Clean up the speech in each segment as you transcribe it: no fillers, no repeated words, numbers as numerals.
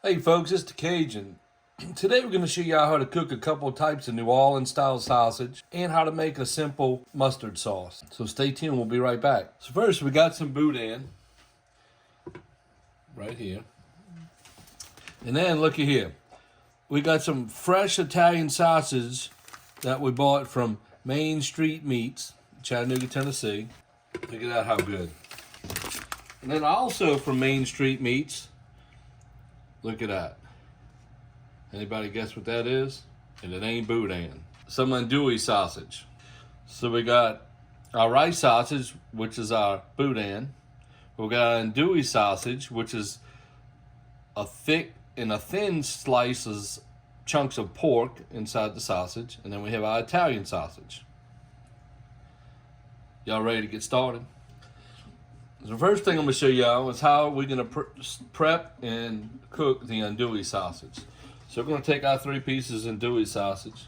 Hey folks, it's the Cajun. Today we're going to show you how to cook a couple types of New Orleans style sausage and how to make a simple mustard sauce. So stay tuned, we'll be right back. So first we got some Budin right here. And then looky here. We got some fresh Italian sausage that we bought from Main Street Meats, Chattanooga, Tennessee. Look at that, how good. And then also from Main Street Meats, look at that. Anybody guess what that is? And it ain't Budin. Some Andouille sausage. So we got our rice sausage, which is our Budin. We got Andouille sausage, which is a thin slices, chunks of pork inside the sausage. And then we have our Italian sausage. Y'all ready to get started? The first thing I'm going to show y'all is how we're going to prep and cook the Andouille sausage. So we're going to take our 3 pieces of Andouille sausage.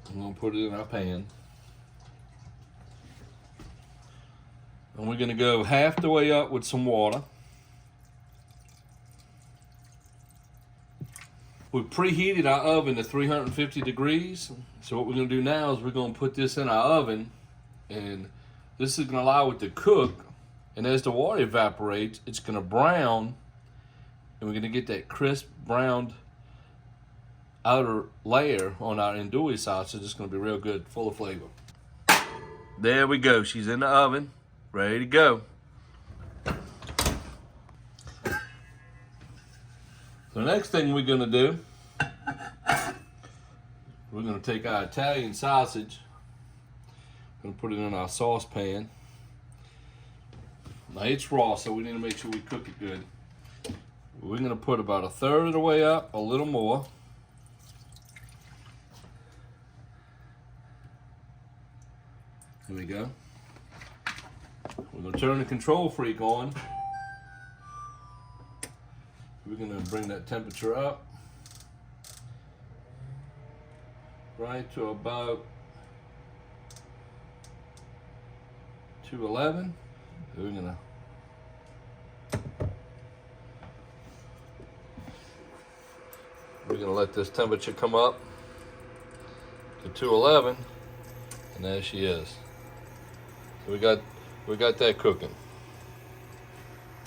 I'm going to put it in our pan. And we're going to go half the way up with some water. We preheated our oven to 350 degrees. So what we're going to do now is we're going to put this in our oven, and this is going to allow it to cook. And as the water evaporates, it's going to brown, and we're going to get that crisp browned outer layer on our Andouille sausage. It's going to be real good, full of flavor. There we go. She's in the oven, ready to go. The next thing we're going to do, we're going to take our Italian sausage, going to put it in our saucepan. Now it's raw, so we need to make sure we cook it good. We're going to put about 1/3 of the way up, a little more. Here we go. We're going to turn the control freak on. We're going to bring that temperature up right to about 211. We're gonna let this temperature come up to 211, and there she is. So we got that cooking.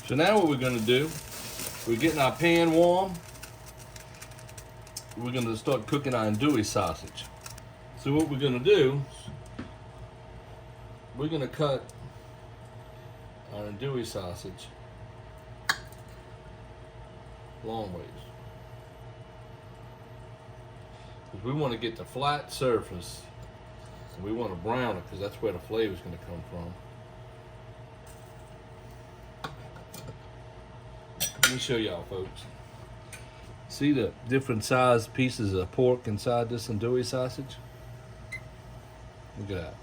So now what we're gonna do, we're getting our pan warm. We're gonna start cooking our Andouille sausage. So what we're gonna do, we're gonna cut our Andouille sausage long ways. Because we want to get the flat surface, and we want to brown it because that's where the flavor is going to come from. Let me show y'all, folks. See the different size pieces of pork inside this Andouille sausage? Look at that.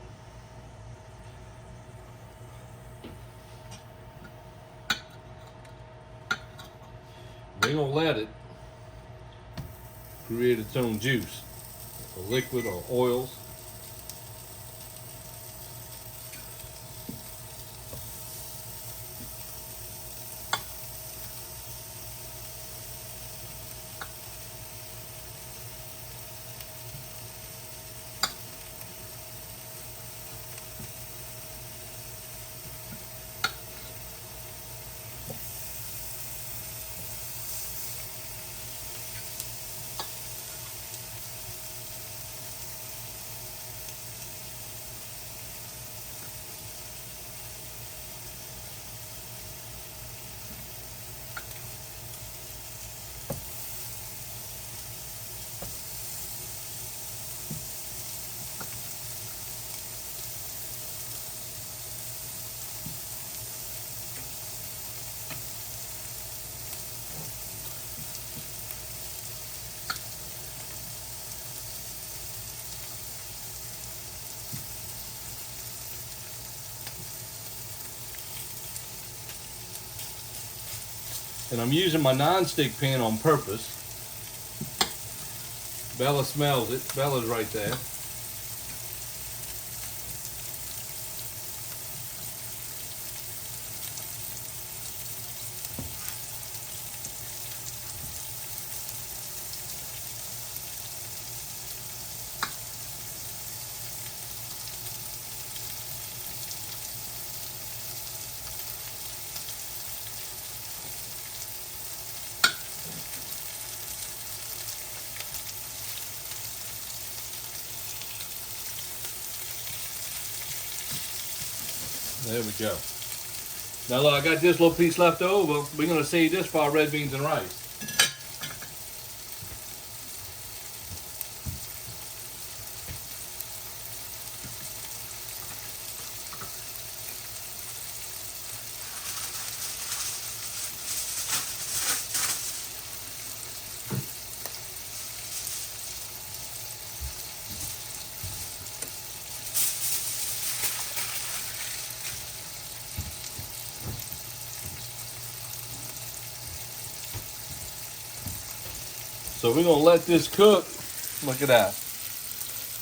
We're going to let it create its own juice, or liquid or oils. And I'm using my non-stick pan on purpose. Bella smells it. Bella's right there. There we go. Now look, I got this little piece left over. We're gonna save this for our red beans and rice. So we're gonna let this cook. Look at that.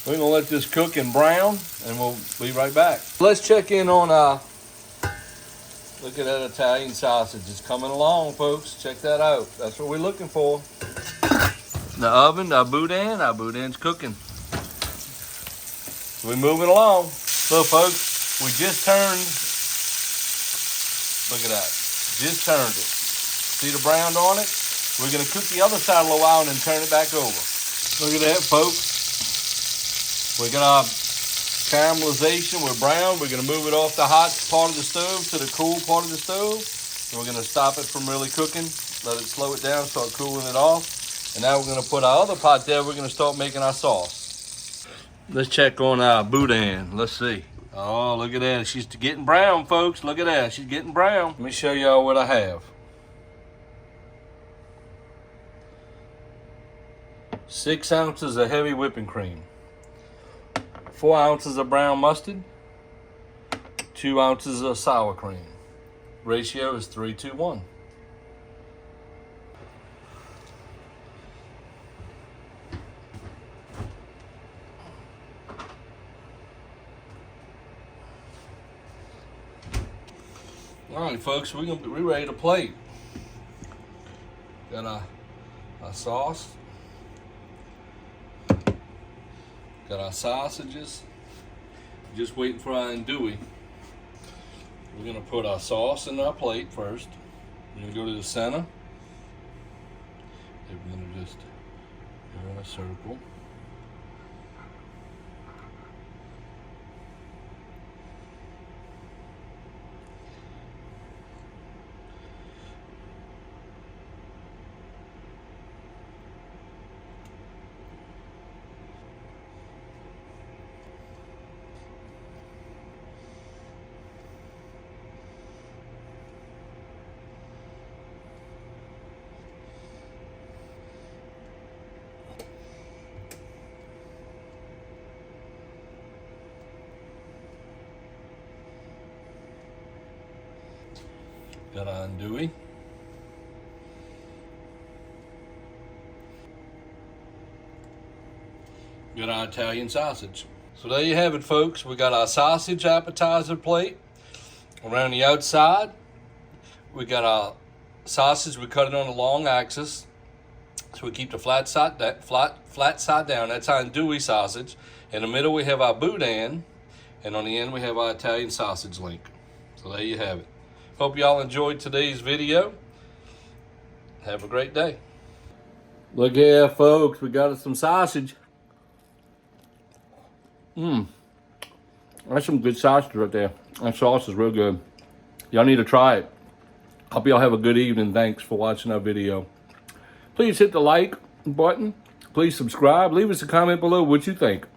We're gonna let this cook and brown, and we'll be right back. Let's check in on look at that Italian sausage. It's coming along, folks. Check that out. That's what we're looking for. The oven, our Budin's cooking. So we're moving along. So folks, we just turned, look at that. Just turned it. See the brown on it? We're going to cook the other side a little while and then turn it back over. Look at that, folks. We got our caramelization. We're brown. We're going to move it off the hot part of the stove to the cool part of the stove. And we're going to stop it from really cooking. Let it slow it down, start cooling it off. And now we're going to put our other pot there. We're going to start making our sauce. Let's check on our Budin. Let's see. Oh, look at that. She's getting brown, folks. Look at that. She's getting brown. Let me show y'all what I have. 6 ounces of heavy whipping cream, 4 ounces of brown mustard, 2 ounces of sour cream. Ratio is 3-to-1. All right, folks, we're ready to plate. Got our sauce. Got our sausages. Just waiting for our andouille. We're gonna put our sauce in our plate first. We're gonna go to the center. And we're gonna just go in a circle. Got our andouille. Got our Italian sausage. So there you have it, folks. We got our sausage appetizer plate. Around the outside, we got our sausage. We cut it on a long axis, so we keep the flat side down. That's our andouille sausage. In the middle, we have our Budin, and on the end, we have our Italian sausage link. So there you have it. Hope y'all enjoyed today's video. Have a great day. Look here, folks. We got some sausage. That's some good sausage right there. That sauce is real good. Y'all need to try it. Hope y'all have a good evening. Thanks for watching our video. Please hit the like button. Please subscribe. Leave us a comment below what you think.